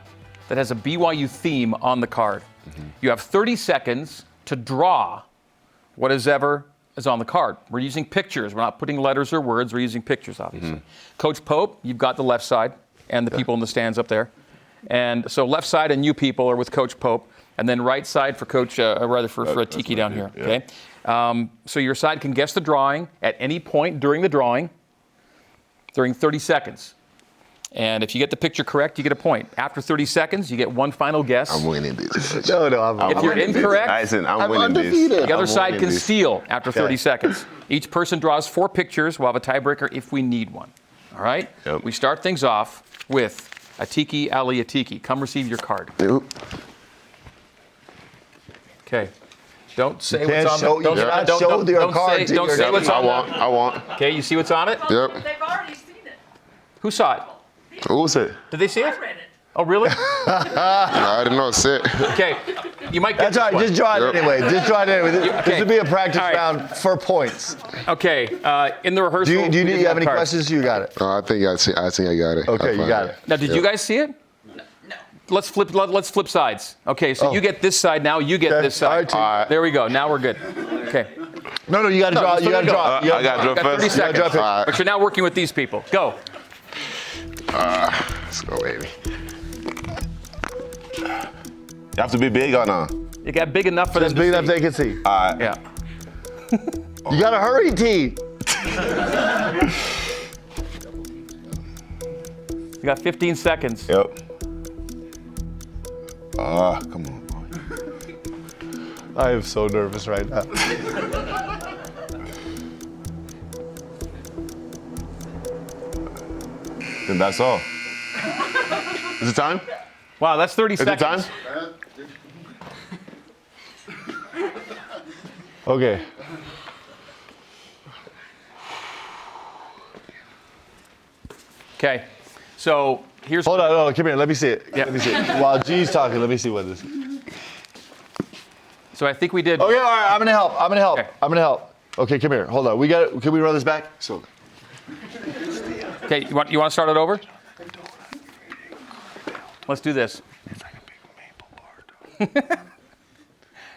A: that has a BYU theme on the card. You have 30 seconds to draw whatever is on the card. We're using pictures. We're not putting letters or words. We're using pictures, obviously. Coach Pope, you've got the left side and the people in the stands up there. And so left side and you people are with Coach Pope, and then right side for Coach, for Atiki down here. Okay. So your side can guess the drawing at any point during the drawing, during 30 seconds. And if you get the picture correct, you get a point. After 30 seconds, you get one final guess.
K: I'm winning this.
C: No,
A: if you're incorrect,
K: I'm winning this.
A: The other side can steal after 30 seconds. Each person draws 4 pictures. We'll have a tiebreaker if we need one. All right?
K: Yep.
A: We start things off with Atiki Ally Atiki. Come receive your card.
K: Yep.
A: Okay. Don't say what's on
C: the card.
A: Don't say what's on it.
K: I want.
A: Okay, you see what's on it?
K: Yep.
D: They've already seen it.
A: Who saw it?
K: Who was it?
A: Did they see it?
D: I read it.
A: Oh, really?
K: I didn't know it's it.
A: Okay. You might get
C: That's all right. Just draw it anyway. Just draw it anyway. This would be a practice round for points.
A: Okay. In the rehearsal.
C: Do you have any questions? You got it.
K: I think I got it.
C: Okay, you got it.
A: Now, did you guys see it?
D: No.
A: Let's flip sides. Okay, so you get this side now. You get this side.
C: All right.
A: There we go. Now we're good. Okay.
C: No, you got to draw. You got to draw.
K: I got to draw
A: 30
K: first.
A: seconds.
K: Right.
A: But you're now working with these people. Go.
K: Let's go, baby. You have to be big or not?
A: You got big enough for them to
C: big
A: see.
C: enough they can see.
K: All right.
A: Yeah.
C: You got to hurry, T.
A: You got 15 seconds.
K: Yep. Come on, boy.
C: I am so nervous right now.
K: Then that's all. Is it time?
A: Wow, that's 30
K: Is it
A: seconds.
K: time?
C: Okay.
A: Okay. So here's.
C: Hold on, no, come here. Let me see it.
A: Yeah.
C: Let me see it. While G's talking, let me see what this is.
A: So I think we did.
C: Okay, all right. I'm gonna help.
A: Okay.
C: I'm gonna help. Okay, come here. Hold on. Can we run this back? So.
A: Okay. You want to start it over? Let's do this.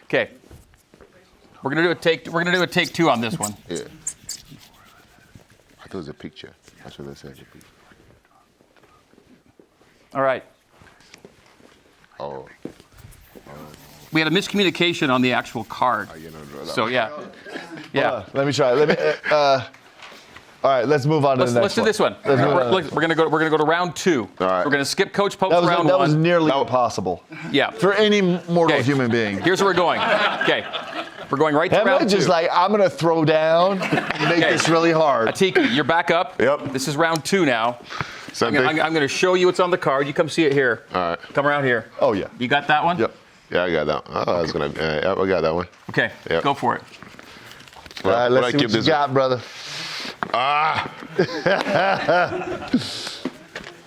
A: Okay. We're gonna do a take 2 on this one.
K: Yeah. I thought it was a picture. That's what they said.
A: All right.
K: Oh.
A: We had a miscommunication on the actual card. So yeah.
C: Let me try. All right, let's move on to the next
A: Let's do this one. We're gonna go to round 2.
K: All right.
A: We're gonna skip Coach Pope's round 1.
C: That was nearly impossible.
A: Yeah.
C: For any mortal human being.
A: Here's where we're going. Okay. We're going right to
C: Emma
A: round 2.
C: just like, I'm going to throw down and make this really hard.
A: Atiki, you're back up.
K: Yep.
A: This is round 2 now.
K: Same
A: I'm
K: thing?
A: going to show you what's on the card. You come see it here.
K: All right.
A: Come around here.
C: Oh, yeah.
A: You got that one?
C: Yep.
K: Yeah, I got that one. Oh, that's going to be, I got that one.
A: Okay,
K: Yep.
A: go for it.
C: All right, let's see
K: keep
C: what you
K: this
C: got, brother.
K: Ah!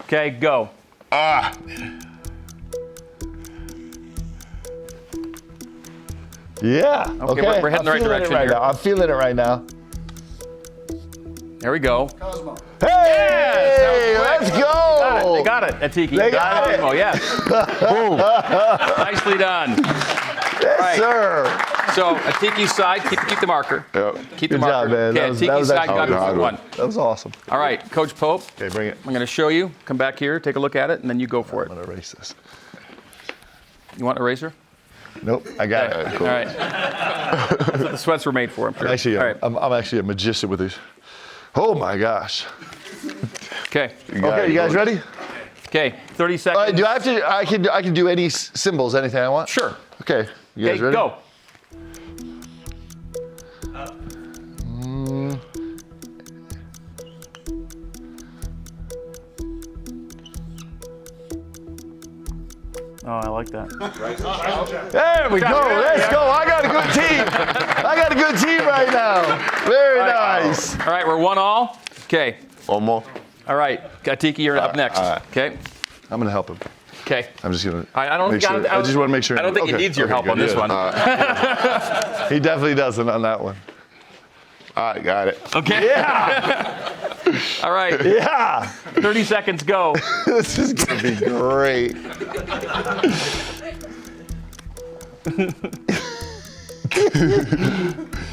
A: Okay, go.
K: Ah!
C: Yeah.
A: Okay, we're heading the right direction
C: right
A: here.
C: now. I'm feeling it right now.
A: There we go.
C: Hey, let's go.
A: They got it, Atiki.
C: They got it.
A: Oh, yes. Boom. Nicely done.
C: Yes,
A: Right.
C: sir.
A: So, Atiki's side, keep the marker.
K: Yep.
A: Keep the
C: Good
A: marker.
C: job, man.
A: Okay,
C: That was
A: Atiki's side
C: actually
A: got
K: a hard
A: one.
C: That was awesome.
A: All right, Coach Pope.
C: Okay, bring it.
A: I'm going to show you. Come back here, take a look at it, and then you go for it.
C: I'm going to erase this.
A: You want an eraser?
C: Nope, I got it.
A: All right. That's what the sweats were made for, I'm sure.
C: Actually,
A: All right.
C: I'm actually a magician with these. Oh my gosh.
A: Okay.
C: Okay, you guys ready?
A: Okay, 30 seconds.
C: All right, do I have to? I can do any symbols, anything I want.
A: Sure.
C: Okay, you guys
A: Okay,
C: ready?
A: go. Oh, I like that.
C: There we go. Let's go. I got a good team. I got a good team right now. Very nice.
A: All right, we're 1-1. Okay.
K: One more.
A: All right, Atiki, you're up next. Okay.
C: I'm gonna help him.
A: Okay.
C: I'm just gonna.
A: I don't
C: make
A: think
C: sure. I just want to make sure.
A: I don't think he needs your help
C: good,
A: on this
C: good.
A: one.
C: He definitely doesn't on that one.
K: All right, got it.
A: Okay.
C: Yeah.
A: All right.
C: Yeah.
A: 30 seconds, go.
C: This is gonna be great.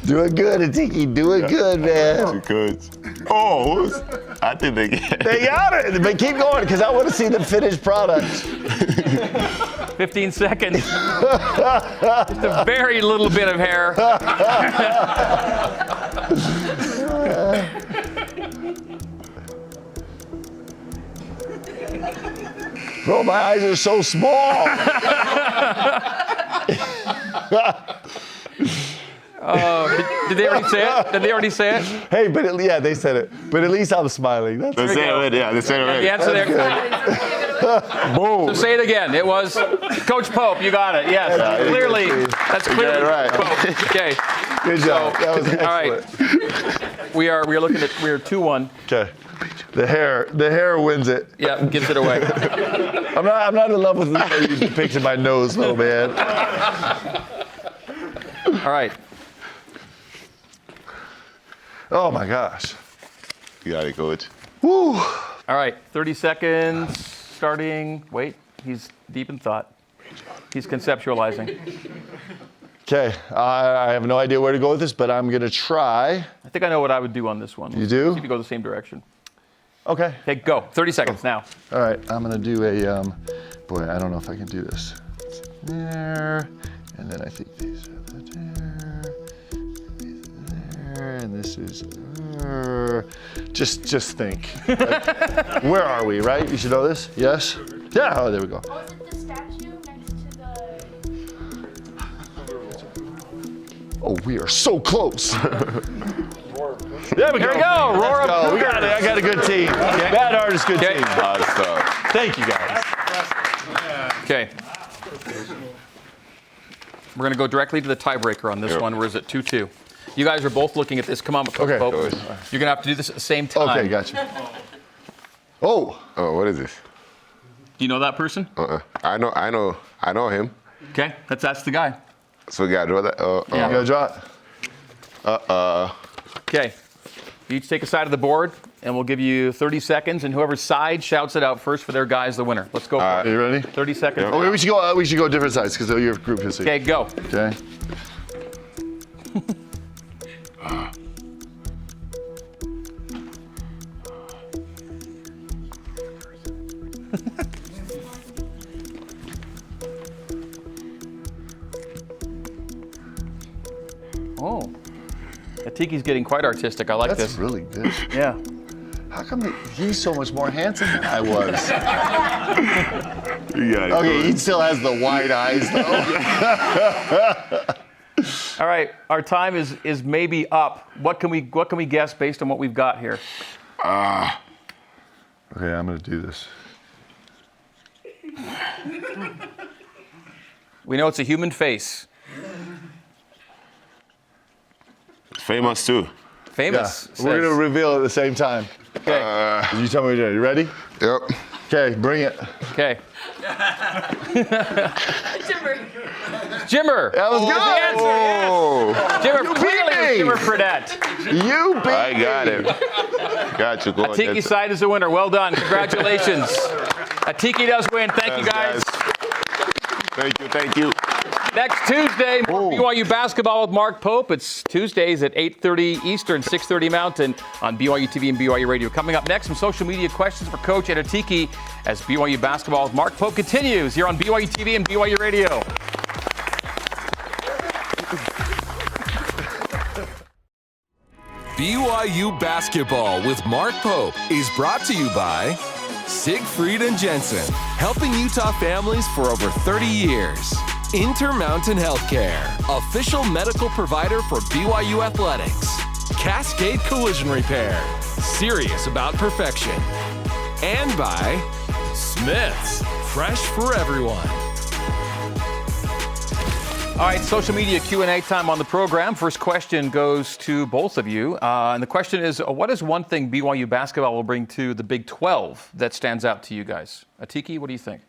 C: Doing good, Atiki. Doing good, man.
K: Good. Oh, I think they get it.
C: They got it. But keep going, because I want to see the finished product.
A: 15 seconds. Just a very little bit of hair.
C: Bro, my eyes are so small.
A: Oh, did they already say it? Did they already say it?
C: Hey, but yeah, they said it. But at least I'm smiling. That's
K: They
A: we
K: said it
A: go.
K: already. Yeah, they said it already.
A: The answer there.
C: boom.
A: So say it again. It was Coach Pope. You got it. Yes. Clearly. That's clearly
K: right.
A: Pope. Okay.
C: Good job. That was excellent.
A: All right. We are 2-1.
C: Okay. The hair wins it.
A: Yeah, gives it away.
C: I'm not in love with the way you depicted my nose, though, man.
A: All right.
C: Oh my gosh.
K: You got it, coach.
C: Woo.
A: All right. 30 seconds. Starting. Wait. He's deep in thought. He's conceptualizing.
C: Okay. I have no idea where to go with this, but I'm gonna try.
A: I think I know what I would do on this one.
C: You do?
A: See if you go the same direction.
C: Okay.
A: Okay, go. 30 seconds now.
C: All right. I'm gonna do a. Boy, I don't know if I can do this. There, and then I think these are there. These are there, and this is. Just think. Like, where are we? Right? You should know this. Yes. Yeah. Oh, there we go.
D: Oh, is it the statue next to the...
C: Oh, we are so close.
A: There we go. Roar up.
C: Oh, we got it. I got a good team. Bad artist, good
A: Okay.
C: team. Thank you, guys.
A: Okay. We're going to go directly to the tiebreaker on this one. We're at 2-2. You guys are both looking at this. Come on, Coach
C: Okay.
A: Pope. You're going to have to do this at the same time.
C: Okay, gotcha. Oh.
K: Oh, what is this?
A: Do you know that person?
K: I know him.
A: Okay, that's the guy.
K: So we gotta draw that.
A: Yeah.
C: You gotta draw it.
A: Okay. You each take a side of the board, and we'll give you 30 seconds, and whoever's side shouts it out first for their guy is the winner. Let's go.
C: Are you ready?
A: 30 seconds.
C: Oh, wait, we should go different sides because your group is.
A: Okay, go.
C: Okay.
A: Oh. Atiki's getting quite artistic. I like
C: That's
A: this.
C: really good.
A: Yeah.
C: How come he's so much more handsome than I was?
K: You got it.
C: Okay, he still has the wide eyes though.
A: All right, our time is maybe up. What can we guess based on what we've got here?
C: Okay, I'm going to do this.
A: We know it's a human face.
K: Famous too.
A: Famous.
C: Yeah, we're going to reveal at the same time.
A: Okay.
C: You tell me when you're ready. You ready?
K: Yep.
C: Okay, bring it.
A: Okay. Jimmer.
C: That was good.
A: The answer, yes. Jimmer, clearly Jimmer Fredette.
C: You beat
K: I got
C: me.
K: it. Got you.
A: Atiki side is the winner. Well done. Congratulations. Atiki does win. Thank you, guys.
K: Thank you.
A: Next Tuesday, more BYU basketball with Mark Pope. It's Tuesdays at 8:30 Eastern, 6:30 Mountain on BYUtv and BYU Radio. Coming up next, some social media questions for Coach Atiki as BYU basketball with Mark Pope continues here on BYUtv and BYU Radio.
B: BYU basketball with Mark Pope is brought to you by Siegfried and Jensen, helping Utah families for over 30 years. Intermountain Healthcare, official medical provider for BYU Athletics. Cascade Collision Repair, serious about perfection. And by Smith's, fresh for everyone.
A: All right, social media Q&A time on the program. First question goes to both of you. And the question is, what is one thing BYU basketball will bring to the Big 12 that stands out to you guys? Atiki, what do you think?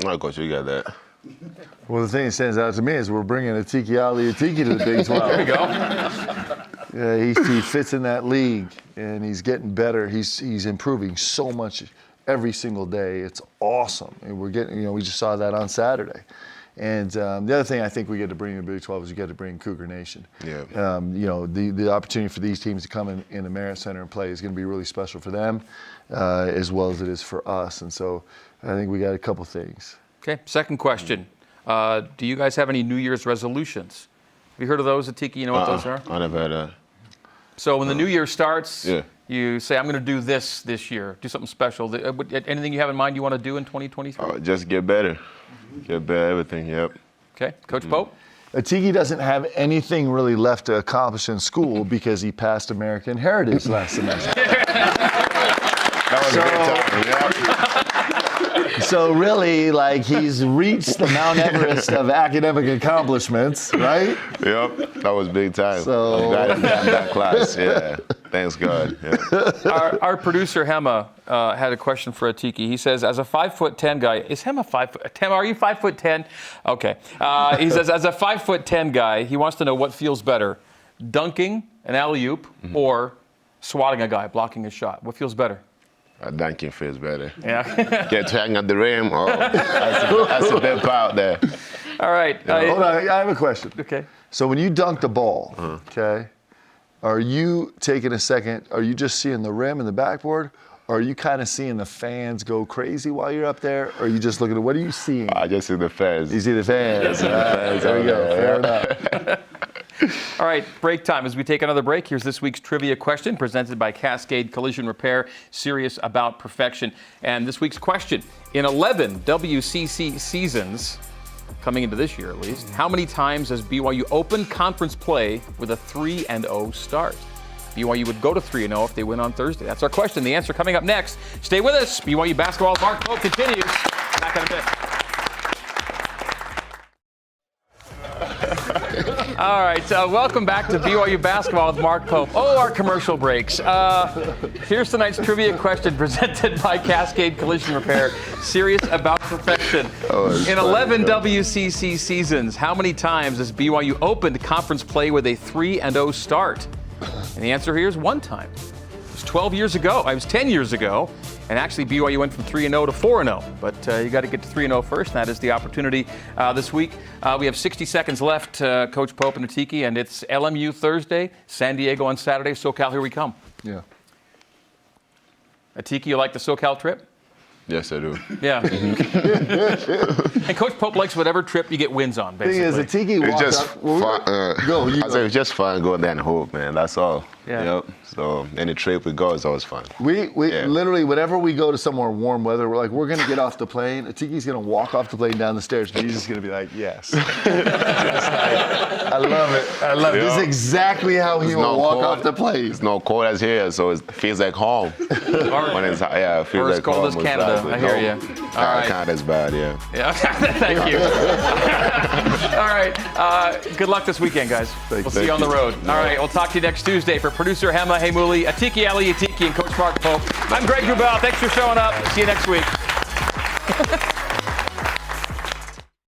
K: All right, Coach, you got that.
C: Well, the thing that stands out to me is we're bringing Atiki Ally Atiki to the Big 12.
A: There we go.
C: Yeah, he fits in that league, and he's getting better. He's improving so much every single day. It's awesome. And we're getting, we just saw that on Saturday. And the other thing I think we get to bring in the Big 12 is we get to bring Cougar Nation.
K: Yeah.
C: The opportunity for these teams to come in the Marriott Center and play is going to be really special for them, as well as it is for us. And so I think we got a couple things.
A: Okay, second question. Do you guys have any New Year's resolutions? Have you heard of those, Atiki? You know what those are?
K: I never had that.
A: So when the new year starts,
K: Yeah.
A: you say, I'm going to do this year, do something special. Anything you have in mind you want to do in 2023?
K: Just get better. Get better, everything, yep.
A: Okay, Coach Pope?
C: Atiki doesn't have anything really left to accomplish in school because he passed American Heritage last semester.
K: That was a great time, yeah.
C: So really, he's reached the Mount Everest of academic accomplishments, right?
K: Yep, that was big time.
C: So
K: I'm glad he got that class, yeah. Thanks God. Yeah.
A: Our producer, Hema, had a question for Atiki. He says, as a 5'10" guy, is Hema 5'10"? Are you 5'10"? Okay. He says, as a 5'10" guy, he wants to know what feels better, dunking an alley-oop or swatting a guy, blocking a shot. What feels better?
K: Dunking feels better.
A: Yeah.
K: Get to hang at the rim. Oh, that's a big part there.
A: All right.
C: Hold on, I have a question.
A: Okay.
C: So when you dunk the ball, okay, are you taking a second, are you just seeing the rim and the backboard? Or are you kind of seeing the fans go crazy while you're up there? Or are you just looking at, what are you seeing?
K: I just see the fans.
C: You see the fans. There we go. Fair enough.
A: All right, break time. As we take another break, here's this week's trivia question presented by Cascade Collision Repair, serious about perfection. And this week's question, in 11 WCC seasons, coming into this year at least, how many times has BYU opened conference play with a 3-0 start? BYU would go to 3-0 if they win on Thursday. That's our question. The answer coming up next. Stay with us. BYU basketball. Mark Pope continues. Back in a bit. All right, welcome back to BYU basketball with Mark Pope. Oh, our commercial breaks. Here's tonight's trivia question presented by Cascade Collision Repair, serious about perfection. In 11 WCC seasons, how many times has BYU opened conference play with a 3-0 start? And the answer here is one time. It was 12 years ago. It was 10 years ago. And actually, BYU went from 3-0 to 4-0. But you got to get to 3-0 first, and that is the opportunity this week. We have 60 seconds left, Coach Pope and Atiki, and it's LMU Thursday, San Diego on Saturday. SoCal, here we come.
C: Yeah.
A: Atiki, you like the SoCal trip?
K: Yes, I do.
A: Yeah. And Coach Pope likes whatever trip you get wins on, basically.
C: Thing is, Atiki walks
K: It's just
C: up.
K: fun.
C: Go.
K: I say it's just fun going there and hoop, man. That's all.
A: Yeah.
K: Yep. So any trip we go is always fun.
C: We literally, whenever we go to somewhere warm weather, we're like, we're going to get off the plane. Atiki's going to walk off the plane down the stairs, and he's just going to be like, yes. I love it. I love it. This is exactly how he will walk off the plane.
K: It's no cold as here, so it feels like home. When it's, it feels
A: or as
K: like
A: cold
K: home.
A: as Canada. I hear you. All right.
K: Canada's bad, yeah.
A: Yeah. Thank you. All right. Good luck this weekend, guys. We'll see you on the road. All right. We'll talk to you next Tuesday. For producer Hema Heimuli, Atiki Ally Atiki, and Coach Mark Pope, I'm Greg Wrubell. Thanks for showing up. See you next week.